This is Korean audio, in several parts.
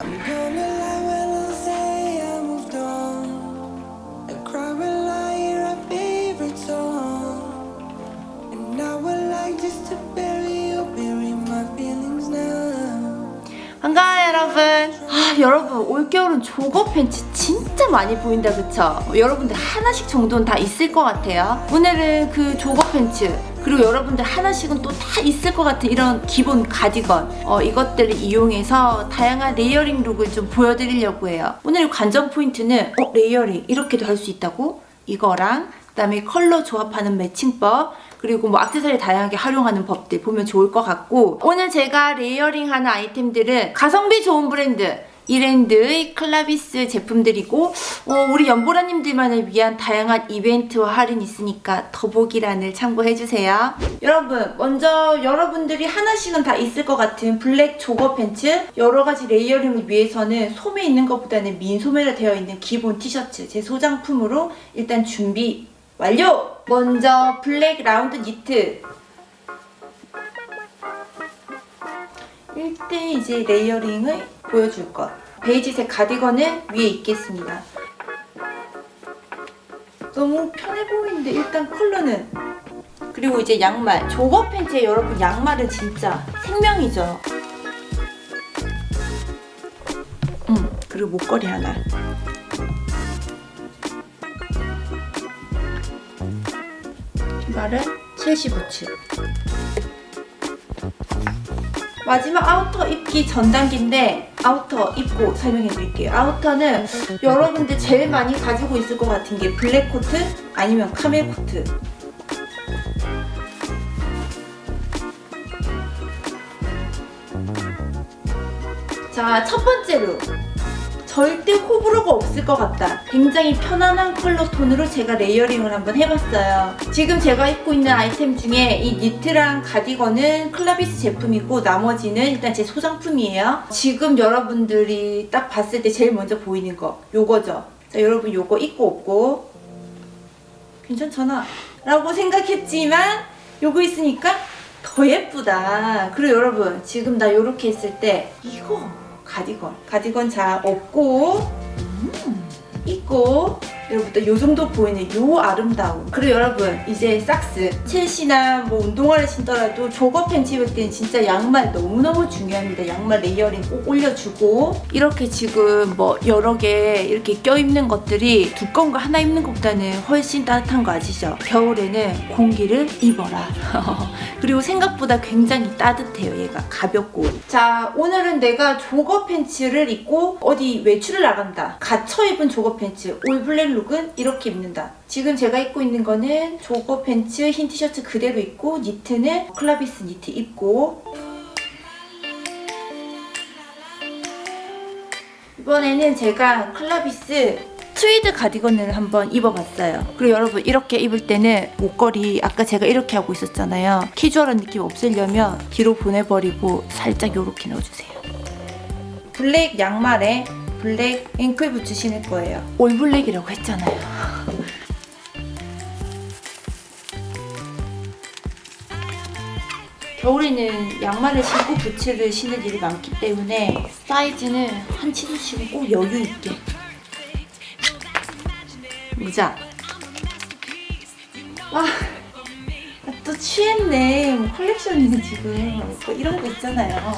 I'm gonna lie when I say I moved on. I cry when I hear our favorite song. And I would like just to bury my feelings now. 반가워요 여러분. 여러분 올겨울은 조거 팬츠 진짜 많이 보인다 그쵸? 여러분들 하나씩 정도는 다 있을 것 같아요. 오늘은 그 조거 팬츠 그리고 여러분들 하나씩은 또 다 있을 것 같은 이런 기본 가디건 이것들을 이용해서 다양한 레이어링 룩을 좀 보여드리려고 해요. 오늘 관전 포인트는 레이어링 이렇게도 할 수 있다고? 이거랑 그다음에 컬러 조합하는 매칭법 그리고 뭐 액세서리 다양하게 활용하는 법들 보면 좋을 것 같고, 오늘 제가 레이어링하는 아이템들은 가성비 좋은 브랜드 이랜드의 클라비스 제품들이고 우리 연보라님들만을 위한 다양한 이벤트와 할인이 있으니까 더보기란을 참고해주세요. 여러분 먼저 여러분들이 하나씩은 다 있을 것 같은 블랙 조거 팬츠, 여러가지 레이어링을 위해서는 소매 있는 것보다는 민소매로 되어 있는 기본 티셔츠 제 소장품으로 일단 준비 완료! 먼저 블랙 라운드 니트 1대 이제 레이어링을 보여줄 것. 베이지색 가디건은 위에 입겠습니다. 너무 편해 보이는데 일단 컬러는. 그리고 이제 양말. 조거 팬츠에 여러분 양말은 진짜 생명이죠. 그리고 목걸이 하나. 신발은 첼시 부츠. 마지막 아우터 입기 전 단계인데 아우터 입고 설명해 드릴게요. 아우터는 여러분들 제일 많이 가지고 있을 것 같은 게 블랙 코트 아니면 카멜 코트. 자, 첫 번째로 절대 호불호가 없을 것 같다. 굉장히 편안한 컬러 톤으로 제가 레이어링을 한번 해봤어요. 지금 제가 입고 있는 아이템 중에 이 니트랑 가디건은 클라비스 제품이고 나머지는 일단 제 소장품이에요. 지금 여러분들이 딱 봤을 때 제일 먼저 보이는 거 요거죠. 자, 여러분 요거 입고 없고 괜찮잖아 라고 생각했지만 요거 있으니까 더 예쁘다. 그리고 여러분 지금 나 요렇게 했을 때 이거 가디건 자 없고 입고 여러분들 요 정도 보이는 요 아름다움. 그리고 여러분 이제 삭스 첼시나 뭐 운동화를 신더라도 조거 팬츠 입을 때는 진짜 양말 너무너무 중요합니다. 양말 레이어링 꼭 올려주고, 이렇게 지금 뭐 여러 개 이렇게 껴입는 것들이 두꺼운 거 하나 입는 것보다는 훨씬 따뜻한 거 아시죠? 겨울에는 공기를 입어라. 그리고 생각보다 굉장히 따뜻해요. 얘가 가볍고. 자, 오늘은 내가 조거 팬츠를 입고 어디 외출을 나간다. 갇혀 입은 조거 팬츠 올 블랙 룩은 이렇게 입는다. 지금 제가 입고 있는 거는 조거 팬츠 흰 티셔츠 그대로 입고 니트는 클라비스 니트 입고, 이번에는 제가 클라비스 트위드 가디건을 한번 입어봤어요. 그리고 여러분 이렇게 입을 때는 목걸이 아까 제가 이렇게 하고 있었잖아요. 캐주얼한 느낌 없애려면 뒤로 보내버리고 살짝 이렇게 넣어주세요. 블랙 양말에 블랙 앵클 부츠 신을 거예요. 올 블랙이라고 했잖아요. 겨울에는 양말을 신고 부츠를 신을 일이 많기 때문에 사이즈는 한 치수씩은 꼭 여유 있게. 모자. 와, 또 취했네. 뭐 컬렉션이네 지금. 뭐 이런 거 있잖아요.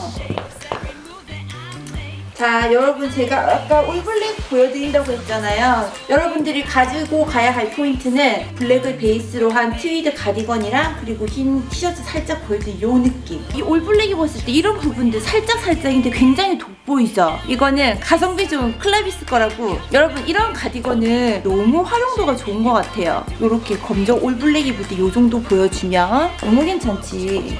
자, 여러분 제가 아까 올블랙 보여드린다고 했잖아요. 여러분들이 가지고 가야 할 포인트는 블랙을 베이스로 한 트위드 가디건이랑 그리고 흰 티셔츠 살짝 보여드린 요 느낌. 이 올블랙 입었을 때 이런 부분들 살짝인데 굉장히 돋보이죠? 이거는 가성비 좋은 클라비스 거라고. 여러분 이런 가디건은 너무 활용도가 좋은 것 같아요. 요렇게 검정 올블랙 입을 때 요 정도 보여주면 너무 괜찮지.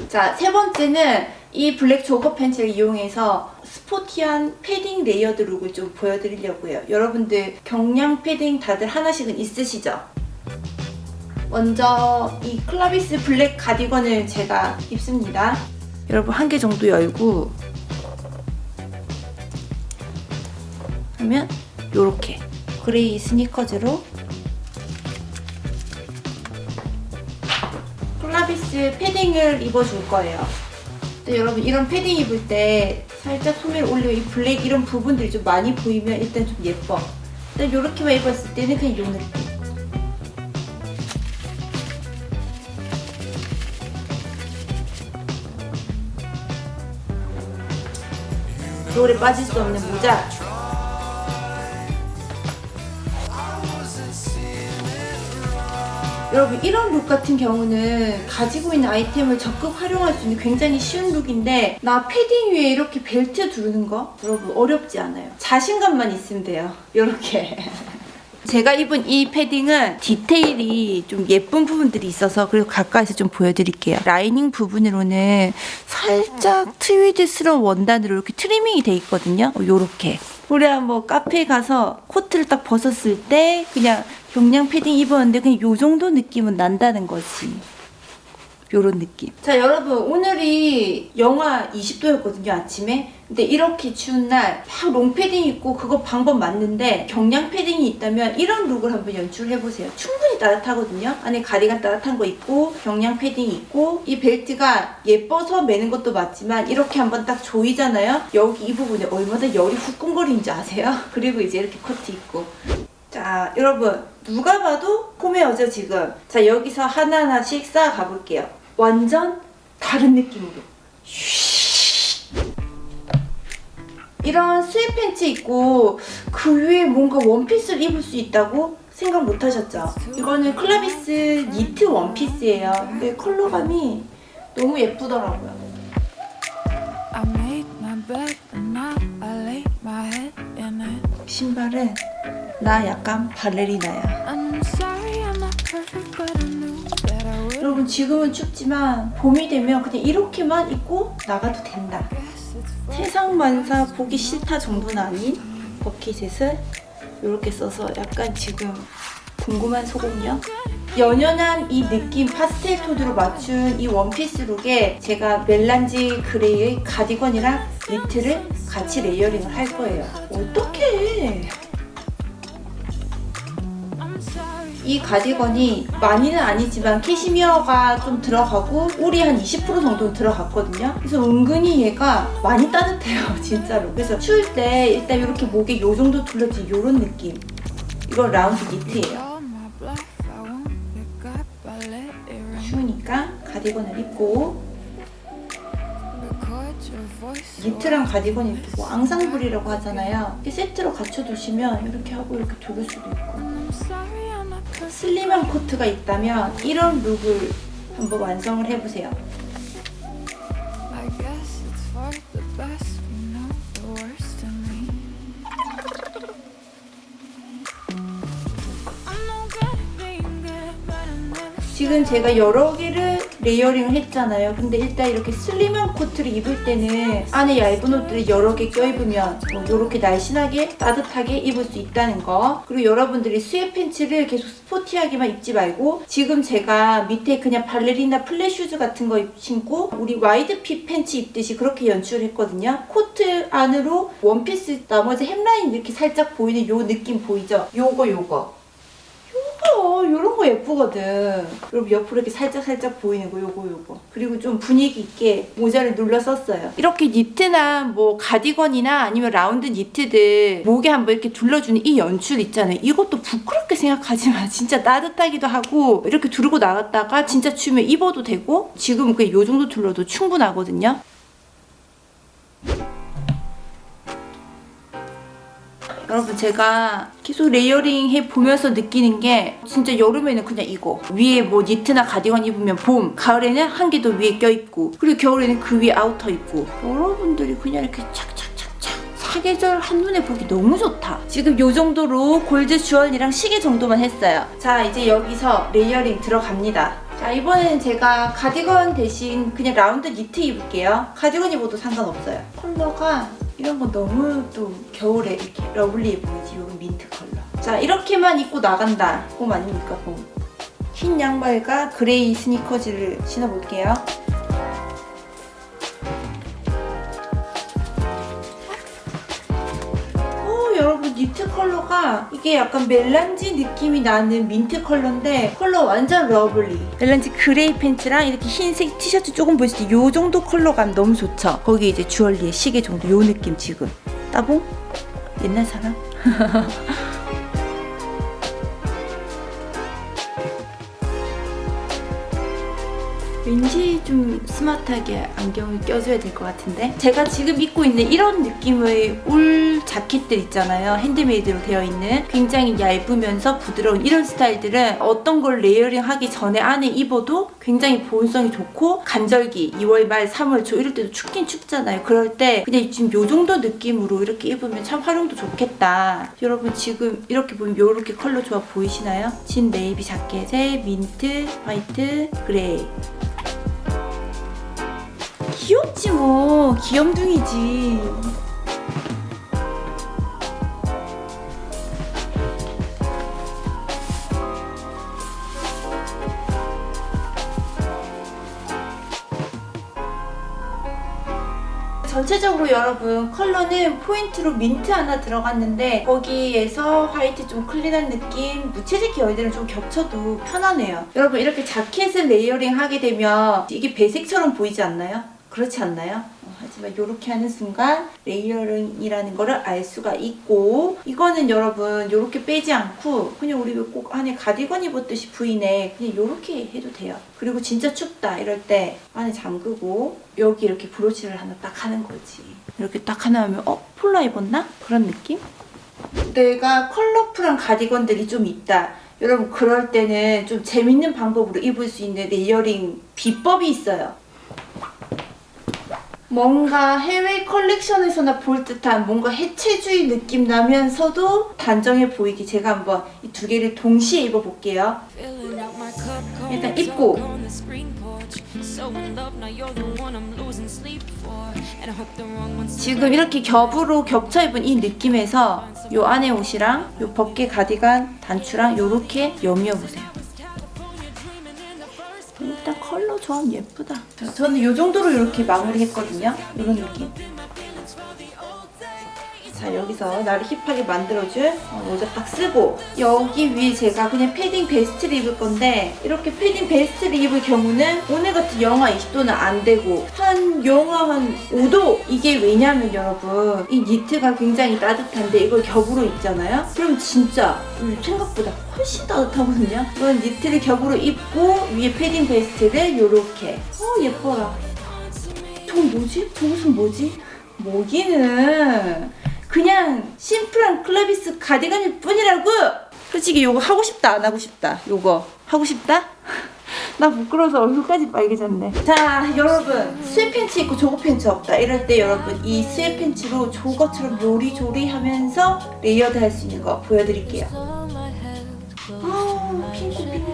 자, 세 번째는 이 블랙 조거 팬츠를 이용해서 스포티한 패딩 레이어드 룩을 좀 보여드리려고 해요. 여러분들 경량 패딩 다들 하나씩은 있으시죠? 먼저 이 클라비스 블랙 가디건을 제가 입습니다. 여러분 한 개 정도 열고 하면 요렇게 그레이 스니커즈로 클라비스 패딩을 입어줄 거예요. 네, 여러분 이런 패딩 입을 때 살짝 소매를 올리고 이 블랙 이런 부분들이 좀 많이 보이면 일단 좀 예뻐. 일단 요렇게만 입었을 때는 그냥 요 느낌. 겨울에 빠질 수 없는 모자. 여러분 이런 룩 같은 경우는 가지고 있는 아이템을 적극 활용할 수 있는 굉장히 쉬운 룩인데 나 패딩 위에 이렇게 벨트 두르는 거 여러분 어렵지 않아요. 자신감만 있으면 돼요. 이렇게 제가 입은 이 패딩은 디테일이 좀 예쁜 부분들이 있어서 그리고 가까이서 좀 보여드릴게요. 라이닝 부분으로는 살짝 트위드스러운 원단으로 이렇게 트리밍이 돼 있거든요. 요렇게 우리 뭐 카페에 가서 코트를 딱 벗었을 때 그냥 경량 패딩 입었는데 그냥 요 정도 느낌은 난다는 거지. 요런 느낌. 자 여러분 오늘이 영하 20도였거든요 아침에. 근데 이렇게 추운 날 막 롱패딩 입고 그거 방법 맞는데 경량 패딩이 있다면 이런 룩을 한번 연출해보세요. 충분히 따뜻하거든요. 안에 가디건 따뜻한 거 입고 경량 패딩 입고 이 벨트가 예뻐서 매는 것도 맞지만 이렇게 한번 딱 조이잖아요. 여기 이 부분에 얼마나 열이 후끈거리는지 아세요? 그리고 이제 이렇게 코트 입고 자 여러분 누가 봐도 홈웨어죠 지금. 자 여기서 하나하나씩 쌓아 가볼게요. 완전 다른 느낌으로 이런 스웨트 팬츠 입고 그 위에 뭔가 원피스를 입을 수 있다고 생각 못 하셨죠? 이거는 클라비스 니트 원피스예요. 근데 컬러감이 너무 예쁘더라고요. 신발은 나 약간 발레리나야. 여러분 지금은 춥지만 봄이 되면 그냥 이렇게만 입고 나가도 된다. 세상 만사 보기 싫다 정도는 아닌 버킷셋을 이렇게 써서 약간 지금 궁금한 소공력? 연연한 이 느낌 파스텔 톤으로 맞춘 이 원피스 룩에 제가 멜란지 그레이의 가디건이랑 니트를 같이 레이어링을 할 거예요. 어떡해! 이 가디건이 많이는 아니지만 캐시미어가 좀 들어가고 울이 한 20% 정도는 들어갔거든요. 그래서 은근히 얘가 많이 따뜻해요 진짜로. 그래서 추울 때 일단 이렇게 목에 요 정도 둘러진 요런 느낌. 이건 라운드 니트예요. 추우니까 가디건을 입고 니트랑 가디건 이렇게 뭐 앙상블이라고 하잖아요. 이렇게 세트로 갖춰두시면 이렇게 하고 이렇게 두를 수도 있고. 슬림한 코트가 있다면 이런 룩을 한번 완성을 해보세요. 지금 제가 여러 개를 레이어링을 했잖아요. 근데 일단 이렇게 슬림한 코트를 입을 때는 안에 얇은 옷들을 여러 개 껴입으면 뭐 이렇게 날씬하게 따뜻하게 입을 수 있다는 거. 그리고 여러분들이 스웨트 팬츠를 계속 스포티하게만 입지 말고 지금 제가 밑에 그냥 발레리나 플랫 슈즈 같은 거 신고 우리 와이드 핏 팬츠 입듯이 그렇게 연출했거든요. 코트 안으로 원피스 나머지 햄라인 이렇게 살짝 보이는 요 느낌 보이죠? 요거 요런 거 예쁘거든. 여러분 옆으로 이렇게 살짝 보이는 거 요거 그리고 좀 분위기 있게 모자를 눌러 썼어요. 이렇게 니트나 뭐 가디건이나 아니면 라운드 니트들 목에 한번 이렇게 둘러주는 이 연출 있잖아요. 이것도 부끄럽게 생각하지 마. 진짜 따뜻하기도 하고 이렇게 두르고 나갔다가 진짜 추우면 입어도 되고 지금 그냥 요 정도 둘러도 충분하거든요. 여러분 제가 계속 레이어링 해보면서 느끼는 게 진짜 여름에는 그냥 이거 위에 뭐 니트나 가디건 입으면 봄, 가을에는 한 개 더 위에 껴입고 그리고 겨울에는 그 위에 아우터 입고 여러분들이 그냥 이렇게 착착착착 사계절 한눈에 보기 너무 좋다. 지금 요 정도로 골드 주얼리랑 시계 정도만 했어요. 자 이제 여기서 레이어링 들어갑니다. 자 이번에는 제가 가디건 대신 그냥 라운드 니트 입을게요. 가디건 입어도 상관없어요. 컬러가 이런 거 너무 또 겨울에 이렇게 러블리해 보이지. 요런 민트 컬러. 자 이렇게만 입고 나간다. 봄 아닙니까 봄. 흰 양말과 그레이 스니커즈를 신어볼게요. 여러분 니트 컬러가 이게 약간 멜란지 느낌이 나는 민트 컬러인데 컬러 완전 러블리. 멜란지 그레이 팬츠랑 이렇게 흰색 티셔츠 조금 보였을 때 요 정도 컬러감 너무 좋죠. 거기 이제 주얼리의 시계 정도 요 느낌 지금. 따봉? 옛날 사람? 왠지 좀 스마트하게 안경을 껴줘야 될 것 같은데 제가 지금 입고 있는 이런 느낌의 울 자켓들 있잖아요. 핸드메이드로 되어 있는 굉장히 얇으면서 부드러운 이런 스타일들은 어떤 걸 레이어링 하기 전에 안에 입어도 굉장히 보온성이 좋고 간절기 2월 말 3월 초 이럴 때도 춥긴 춥잖아요. 그럴 때 그냥 지금 요 정도 느낌으로 이렇게 입으면 참 활용도 좋겠다. 여러분 지금 이렇게 보면 요렇게 컬러 조합 보이시나요? 진 네이비 자켓에 민트, 화이트, 그레이. 귀엽지 뭐. 귀염둥이지. 전체적으로 여러분 컬러는 포인트로 민트 하나 들어갔는데 거기에서 화이트 좀 클린한 느낌, 무채색 계열들은 좀 겹쳐도 편하네요. 여러분 이렇게 자켓을 레이어링 하게 되면 이게 배색처럼 보이지 않나요? 그렇지 않나요? 하지만 이렇게 하는 순간 레이어링이라는 거를 알 수가 있고 이거는 여러분 이렇게 빼지 않고 그냥 우리 꼭 안에 가디건 입었듯이 V넥 그냥 이렇게 해도 돼요. 그리고 진짜 춥다 이럴 때 안에 잠그고 여기 이렇게 브로치를 하나 딱 하는 거지. 이렇게 딱 하나 하면 폴라 입었나? 그런 느낌? 내가 컬러풀한 가디건들이 좀 있다. 여러분 그럴 때는 좀 재밌는 방법으로 입을 수 있는 레이어링 비법이 있어요. 뭔가 해외 컬렉션에서나 볼 듯한 뭔가 해체주의 느낌 나면서도 단정해 보이게 제가 한번 이 두 개를 동시에 입어볼게요. 일단 입고 지금 이렇게 겹으로 겹쳐 입은 이 느낌에서 요 안에 옷이랑 요 벗개 가디건 단추랑 요렇게 여미어보세요. 일단 컬러 조합 예쁘다. 저는 이 정도로 이렇게 마무리했거든요. 이런 느낌. 자 여기서 나를 힙하게 만들어줄 모자 딱 쓰고 여기 위에 제가 그냥 패딩 베스트를 입을 건데 이렇게 패딩 베스트를 입을 경우는 오늘 같은 영하 20도는 안 되고 한 영하 한 5도 이게 왜냐면 여러분 이 니트가 굉장히 따뜻한데 이걸 겹으로 입잖아요. 그럼 진짜 생각보다 훨씬 따뜻하거든요. 이건 니트를 겹으로 입고 위에 패딩 베스트를 요렇게 예뻐라. 저건 뭐지? 저것은 뭐지? 뭐기는 그냥 심플한 클레비스 가디건일 뿐이라고! 솔직히 요거 하고 싶다 안 하고 싶다. 요거 하고 싶다? 나 부끄러워서 얼굴까지 빨개졌네. 자 여러분 스웨팬츠 입고 조거 팬츠 없다 이럴 때 여러분 이 스웨팬츠로 조거처럼 요리조리 하면서 레이어드 할 수 있는 거 보여드릴게요. 핑크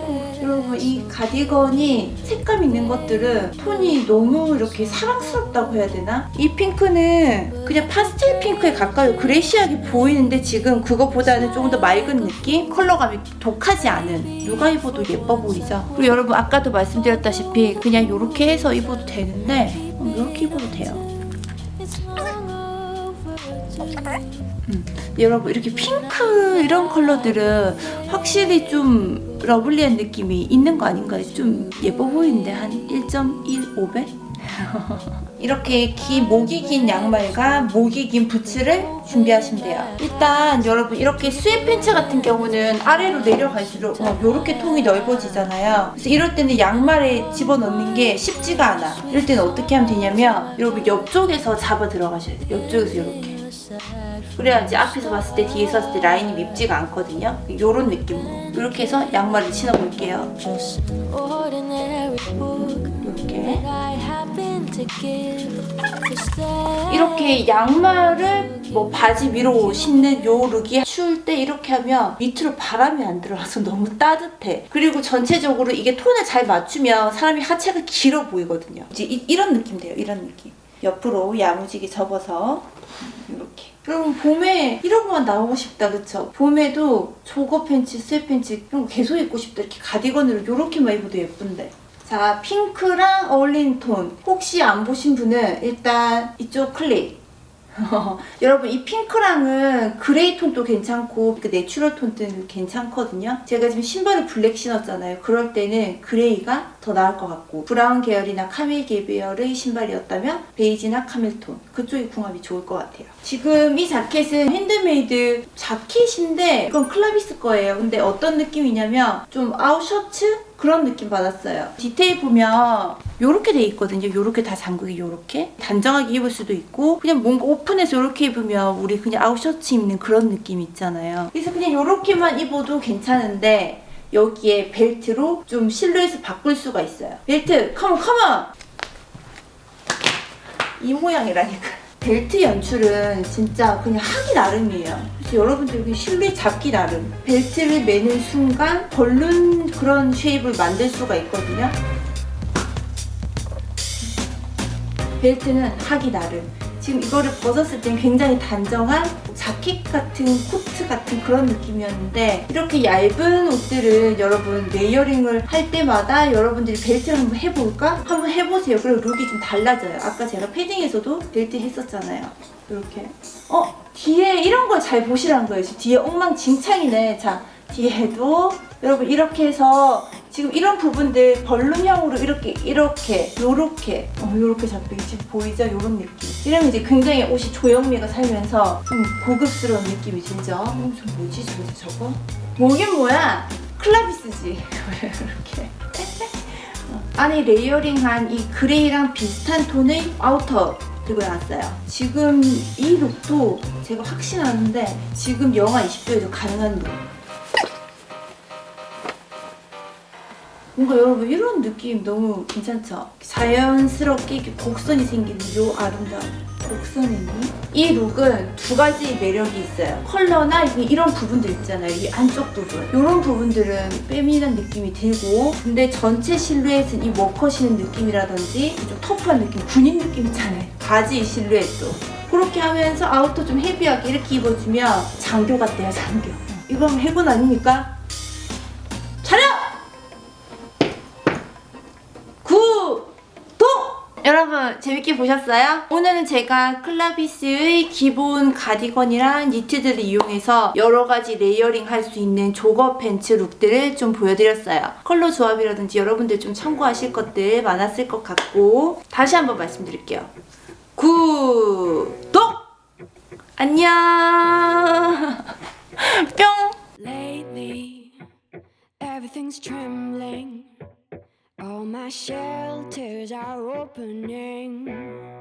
여러분 이 가디건이 색감 있는 것들은 톤이 너무 이렇게 사랑스럽다고 해야 되나? 이 핑크는 그냥 파스텔 핑크에 가까이 그레이시하게 보이는데 지금 그거보다는 조금 더 맑은 느낌? 컬러감이 독하지 않은 누가 입어도 예뻐 보이죠? 그리고 여러분 아까도 말씀드렸다시피 그냥 이렇게 해서 입어도 되는데 이렇게 입어도 돼요. 여러분 이렇게 핑크 이런 컬러들은 확실히 좀 러블리한 느낌이 있는 거 아닌가요? 좀 예뻐 보이는데 한 1.15배? 이렇게 목이 긴 양말과 목이 긴 부츠를 준비하시면 돼요. 일단 여러분 이렇게 스웨팬츠 같은 경우는 아래로 내려갈수록 이렇게 통이 넓어지잖아요. 그래서 이럴 때는 양말에 집어넣는 게 쉽지가 않아. 이럴 때는 어떻게 하면 되냐면 여러분 옆쪽에서 잡아 들어가셔야 돼요. 옆쪽에서 이렇게. 그래야지 앞에서 봤을 때 뒤에서 봤을 때 라인이 밉지가 않거든요. 요런 느낌으로 이렇게 해서 양말을 신어볼게요. 이렇게 양말을 바지 위로 신는 요 룩이 추울 때 이렇게 하면 밑으로 바람이 안 들어와서 너무 따뜻해. 그리고 전체적으로 이게 톤을 잘 맞추면 사람이 하체가 길어 보이거든요. 이제 이런 느낌 돼요. 이런 느낌. 옆으로 야무지게 접어서 이렇게. 여러분 봄에 이런 거만 나오고 싶다 그쵸? 봄에도 조거 팬츠, 스웨팬츠 이런 거 계속 입고 싶다. 이렇게 가디건으로 이렇게만 입어도 예쁜데. 자 핑크랑 어울리는 톤 혹시 안 보신 분은 일단 이쪽 클릭 여러분 이 핑크랑은 그레이 톤도 괜찮고 그 내추럴 톤도 괜찮거든요. 제가 지금 신발을 블랙 신었잖아요. 그럴 때는 그레이가 더 나을 것 같고 브라운 계열이나 카밀 계열의 신발이었다면 베이지나 카밀톤 그쪽이 궁합이 좋을 것 같아요. 지금 이 자켓은 핸드메이드 자켓인데 이건 클라비스 거예요. 근데 어떤 느낌이냐면 좀 아웃셔츠? 그런 느낌 받았어요. 디테일 보면 요렇게 돼 있거든요. 요렇게 다 잠그기 요렇게 단정하게 입을 수도 있고 그냥 뭔가 오픈해서 요렇게 입으면 우리 그냥 아웃셔츠 입는 그런 느낌 있잖아요. 그래서 그냥 요렇게만 입어도 괜찮은데 여기에 벨트로 좀 실루엣을 바꿀 수가 있어요. 벨트 컴온 이 모양이라니까. 벨트 연출은 진짜 그냥 하기 나름이에요. 그래서 여러분들 여기 실루엣 잡기 나름. 벨트를 매는 순간 벌룬 그런 쉐입을 만들 수가 있거든요. 벨트는 하기 나름. 지금 이거를 벗었을 땐 굉장히 단정한 자켓 같은 코트 같은 그런 느낌이었는데 이렇게 얇은 옷들은 여러분 레이어링을 할 때마다 여러분들이 벨트를 한번 해볼까? 한번 해보세요. 그리고 룩이 좀 달라져요. 아까 제가 패딩에서도 벨트 했었잖아요. 이렇게 뒤에 이런 걸 잘 보시라는 거예요. 지금 뒤에 엉망진창이네. 자, 뒤에도 여러분 이렇게 해서 지금 이런 부분들 벌룬형으로 이렇게 요렇게 잡히게 지금 보이죠? 요런 느낌. 이러면 이제 굉장히 옷이 조형미가 살면서 좀 고급스러운 느낌이 들죠? 좀 뭐지 저거? 뭐긴 뭐야? 클라비스지. 이렇게. 안에 레이어링한 이 그레이랑 비슷한 톤의 아우터 들고 나왔어요. 지금 이 룩도 제가 확신하는데 지금 영하 20도에도 가능한 룩. 뭔가 여러분 이런 느낌 너무 괜찮죠? 자연스럽게 이렇게 곡선이 생기는 요 아름다운 곡선의 이 룩은 두 가지 매력이 있어요. 컬러나 이런 부분들 있잖아요. 이 안쪽 부분. 이런 부분들은 페미닌한 느낌이 들고 근데 전체 실루엣은 이 워커시는 느낌이라든지 좀 터프한 느낌, 군인 느낌 있잖아요. 바지 실루엣도. 그렇게 하면서 아우터 좀 헤비하게 이렇게 입어주면 장교 같대요, 장교. 이거 해군 아닙니까? 차렷! 여러분 재밌게 보셨어요? 오늘은 제가 클라비스의 기본 가디건이랑 니트들을 이용해서 여러가지 레이어링 할 수 있는 조거 팬츠 룩들을 좀 보여드렸어요. 컬러 조합이라든지 여러분들 좀 참고하실 것들 많았을 것 같고 다시 한번 말씀드릴게요. 구독! 안녕! 뿅! Lately, everything's trembling. All my shelters are opening.